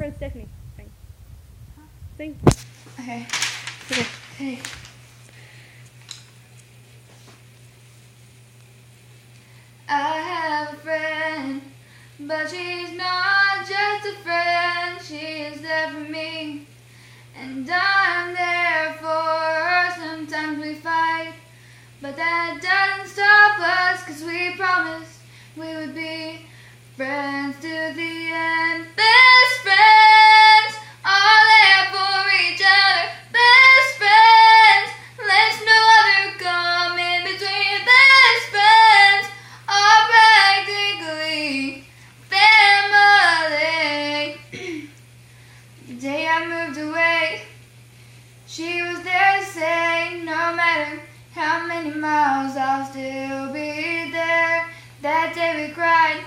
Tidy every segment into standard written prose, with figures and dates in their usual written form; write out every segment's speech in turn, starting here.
friend Stephanie. Sing. Sing. Okay. Okay. Hey. I have a friend, but she's not just a friend. She is there for me, and I'm there for her. Sometimes we fight, but that doesn't stop us, 'cause we promised we would be friends to the end. Best friends, all there for each other. Best friends, let's no other come in between. Best friends are practically family. The day I moved away, she was there to say, no matter how many miles, I'll still be there. That day we cried,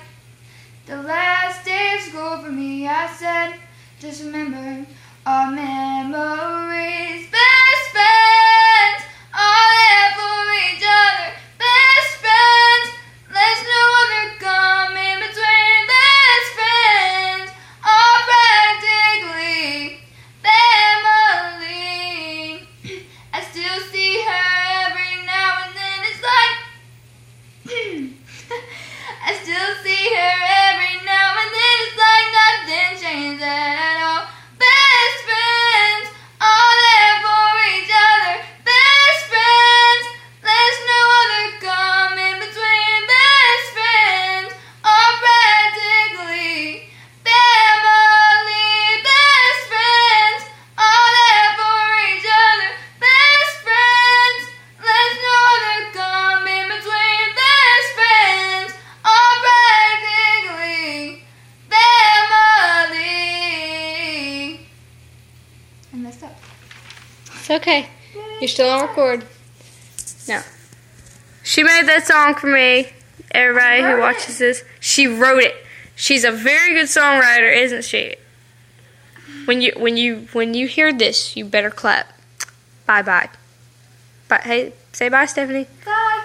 the last day of school for me. I said, just remember our memories. Best friends, all there for each other. Best friends, let's no other come in between. Best friends are practically family. I still see her every now and then. It's like I still see her every now and then. It's like nothing changed at all. Best friends, all there for each other. Best friends, let's no other come in between. Best friends are practically family. Best friends, all there for each other. Best friends, let's no other come in between. Best friends are practically family. I messed up. It's okay. You're still on record. No. She made that song for me. Everybody who watches this. She wrote it. She's a very good songwriter, isn't she? When you hear this, you better clap. Bye. Bye. Hey, say bye, Stephanie. Bye.